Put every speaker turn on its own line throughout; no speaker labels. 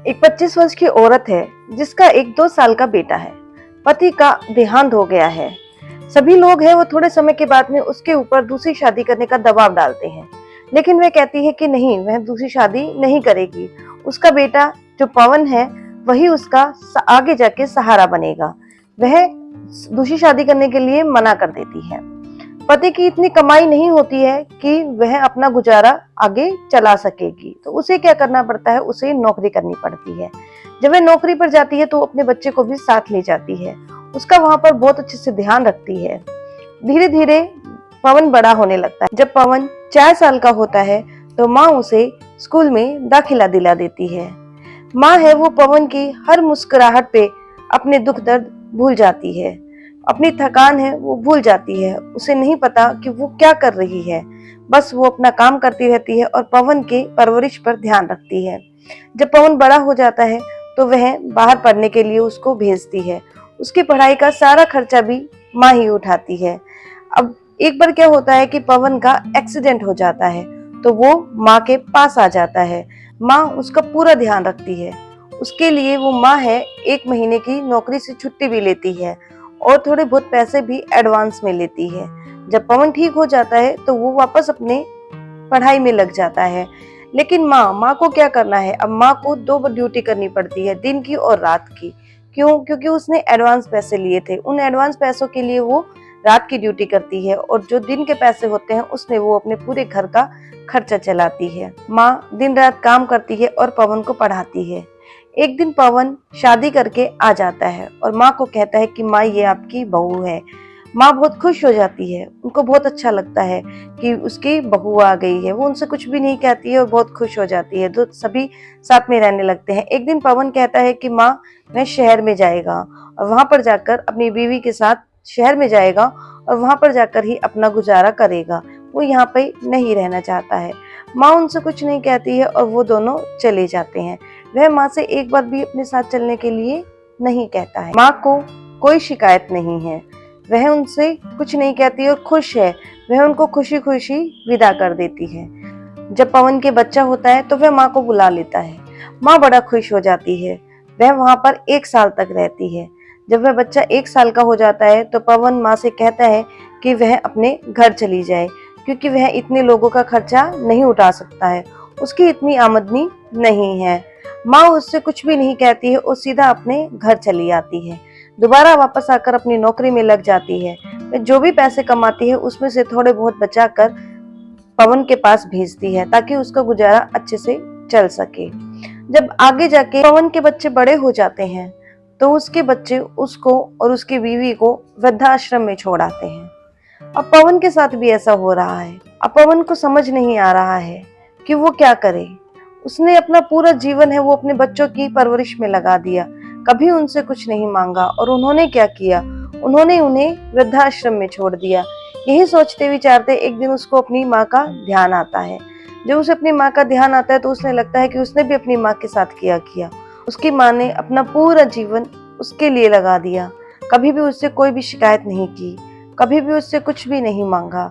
एक 25 वर्ष की औरत है जिसका एक 2 साल का बेटा है। पति का देहांत हो गया है। सभी लोग हैं वो थोड़े समय के बाद में उसके ऊपर दूसरी शादी करने का दबाव डालते हैं, लेकिन वह कहती है कि नहीं, वह दूसरी शादी नहीं करेगी। उसका बेटा जो पवन है वही उसका आगे जाके सहारा बनेगा। वह दूसरी शादी करने के लिए मना कर देती है। पति की इतनी कमाई नहीं होती है कि वह अपना गुजारा आगे चला सकेगी, तो उसे क्या करना पड़ता है, उसे नौकरी करनी पड़ती है। जब वह नौकरी पर जाती है तो अपने बच्चे को भी साथ ले जाती है। उसका वहां पर बहुत अच्छे से ध्यान रखती है। धीरे धीरे पवन बड़ा होने लगता है। जब पवन 4 साल का होता है तो माँ उसे स्कूल में दाखिला दिला देती है। माँ है वो पवन की हर मुस्कुराहट पे अपने दुख दर्द भूल जाती है, अपनी थकान है वो भूल जाती है। उसे नहीं पता कि वो क्या कर रही है, बस वो अपना काम करती रहती है और पवन के परवरिश पर ध्यान रखती है। जब पवन बड़ा हो जाता है तो वह बाहर पढ़ने के लिए उसको भेजती है। उसकी पढ़ाई का सारा खर्चा भी माँ ही उठाती है। अब एक बार क्या होता है कि पवन का एक्सीडेंट हो जाता है तो वो माँ के पास आ जाता है। माँ उसका पूरा ध्यान रखती है। उसके लिए वो माँ है 1 महीने की नौकरी से छुट्टी भी लेती है और थोड़े बहुत पैसे भी एडवांस में लेती है। जब पवन ठीक हो जाता है तो वो वापस अपने पढ़ाई में लग जाता है। लेकिन माँ को क्या करना है, अब माँ को 2 ड्यूटी करनी पड़ती है, दिन की और रात की। क्यों? क्योंकि उसने एडवांस पैसे लिए थे। उन एडवांस पैसों के लिए वो रात की ड्यूटी करती है और जो दिन के पैसे होते हैं उसमें वो अपने पूरे घर का खर्चा चलाती है। माँ दिन रात काम करती है और पवन को पढ़ाती है। एक दिन पवन शादी करके आ जाता है और माँ को कहता है कि माँ, ये आपकी बहू है। माँ बहुत खुश हो जाती है। उनको बहुत अच्छा लगता है कि उसकी बहू आ गई है। वो उनसे कुछ भी नहीं कहती है और बहुत खुश हो जाती है। तो सभी साथ में रहने लगते हैं। एक दिन पवन कहता है कि माँ, मैं शहर में जाएगा और वहां पर जाकर अपनी बीवी के साथ शहर में जाएगा और वहां पर जाकर ही अपना गुजारा करेगा। वो यहाँ पे नहीं रहना चाहता है। माँ उनसे कुछ नहीं कहती है और वो दोनों चले जाते हैं। वह माँ से एक बार भी अपने साथ चलने के लिए नहीं कहता है। माँ को कोई शिकायत नहीं है। वह उनसे कुछ नहीं कहती और खुश है। वह उनको खुशी खुशी विदा कर देती है। जब पवन के बच्चा होता है तो वह माँ को बुला लेता है। माँ बड़ा खुश हो जाती है। वह वहां पर 1 साल तक रहती है। जब वह बच्चा 1 साल का हो जाता है तो पवन माँ से कहता है कि वह अपने घर चली जाए, क्योंकि वह इतने लोगों का खर्चा नहीं उठा सकता है। उसकी इतनी आमदनी नहीं है। माँ उससे कुछ भी नहीं कहती है और सीधा अपने घर चली आती है। दोबारा वापस आकर अपनी नौकरी में लग जाती है। वह जो भी पैसे कमाती है उसमें से थोड़े बहुत बचाकर पवन के पास भेजती है ताकि उसका गुजारा अच्छे से चल सके। जब आगे जाके पवन के बच्चे बड़े हो जाते हैं तो उसके बच्चे उसको और उसकी बीवी को वृद्धाश्रम में छोड़ आते हैं। अब पवन के साथ भी ऐसा हो रहा है। अब पवन को समझ नहीं आ रहा है कि वो क्या करे। उसने अपना पूरा जीवन है वो अपने बच्चों की परवरिश में लगा दिया, कभी उनसे कुछ नहीं मांगा। और उन्होंने क्या किया, उन्होंने उन्हें वृद्धाश्रम में छोड़ दिया। यही सोचते विचारते एक दिन उसको अपनी माँ का ध्यान आता है। जब उसे अपनी माँ का ध्यान आता है तो उसने लगता है कि उसने भी अपनी माँ के साथ किया। उसकी माँ ने अपना पूरा जीवन उसके लिए लगा दिया, कभी भी उससे कोई भी शिकायत नहीं की, कभी भी उससे कुछ भी नहीं मांगा।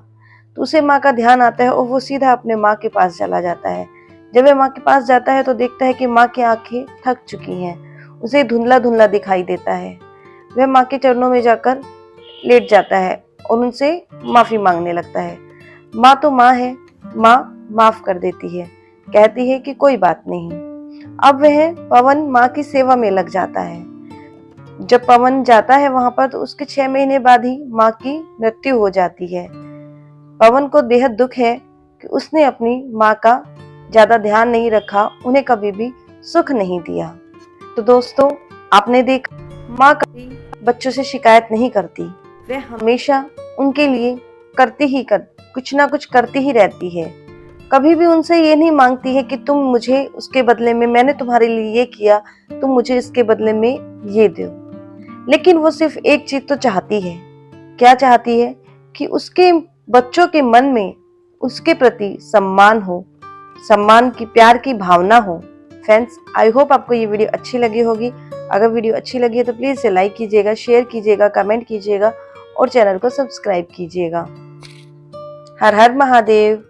तो उसे माँ का ध्यान आता है और वो सीधा अपने माँ के पास चला जाता है। जब वह माँ के पास जाता है तो देखता है कि माँ की आंखें थक चुकी हैं। उसे धुंधला धुंधला दिखाई देता है। वह माँ के चरणों में जाकर लेट जाता है और उनसे माफी मांगने लगता है। माँ तो माँ है, माँ माफ कर देती है, कहती है कि कोई बात नहीं। अब वह पवन माँ की सेवा में लग जाता है। जब पवन जाता है वहां पर तो उसके 6 महीने बाद ही माँ की मृत्यु हो जाती है। पवन को बेहद दुख है कि उसने अपनी माँ का ज्यादा ध्यान नहीं रखा, उन्हें कभी भी सुख नहीं दिया। तो दोस्तों, आपने देखा, माँ कभी बच्चों से शिकायत नहीं करती। वह हमेशा उनके लिए कुछ ना कुछ करती ही रहती है। कभी भी उनसे ये नहीं मांगती है कि तुम मुझे उसके बदले में, मैंने तुम्हारे लिए ये किया, तुम मुझे इसके बदले में ये दो। लेकिन वो सिर्फ एक चीज तो चाहती है। क्या चाहती है? कि उसके बच्चों के मन में उसके प्रति सम्मान हो, सम्मान की, प्यार की भावना हो। फ्रेंड्स, आई होप आपको ये वीडियो अच्छी लगी होगी। अगर वीडियो अच्छी लगी है तो प्लीज इसे लाइक कीजिएगा, शेयर कीजिएगा, कमेंट कीजिएगा और चैनल को सब्सक्राइब कीजिएगा। हर हर महादेव।